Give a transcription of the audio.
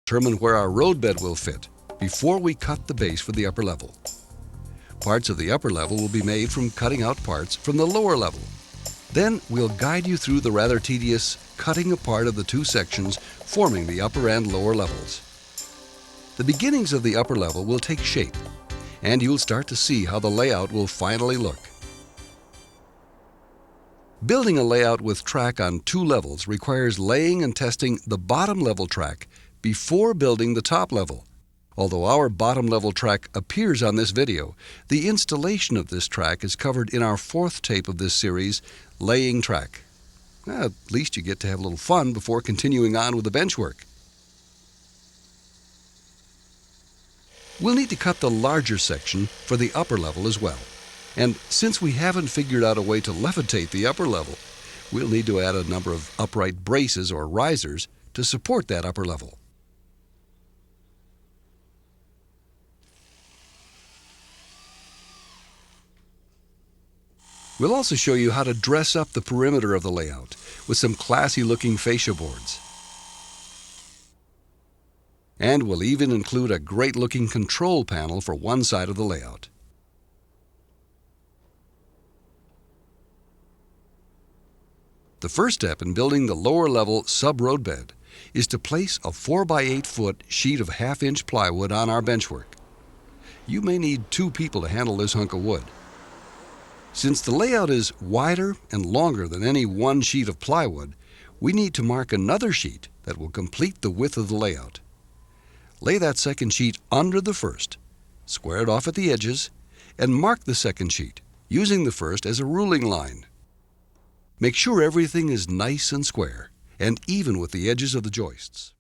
determine where our roadbed will fit before we cut the base for the upper level. Parts of the upper level will be made from cutting out parts from the lower level. Then we'll guide you through the rather tedious cutting apart of the two sections forming the upper and lower levels. The beginnings of the upper level will take shape, and you'll start to see how the layout will finally look. Building a layout with track on two levels requires laying and testing the bottom level track before building the top level. Although our bottom level track appears on this video, the installation of this track is covered in our fourth tape of this series, Laying Track. At least you get to have a little fun before continuing on with the bench work. We'll need to cut the larger section for the upper level as well. And since we haven't figured out a way to levitate the upper level, we'll need to add a number of upright braces or risers to support that upper level. We'll also show you how to dress up the perimeter of the layout with some classy-looking fascia boards. And we'll even include a great-looking control panel for one side of the layout. The first step in building the lower level sub-roadbed is to place a 4 by 8 foot sheet of 1/2-inch plywood on our benchwork. You may need 2 people to handle this hunk of wood. Since the layout is wider and longer than any one sheet of plywood, we need to mark another sheet that will complete the width of the layout. Lay that second sheet under the first, square it off at the edges, and mark the second sheet, using the first as a ruling line. Make sure everything is nice and square, and even with the edges of the joists.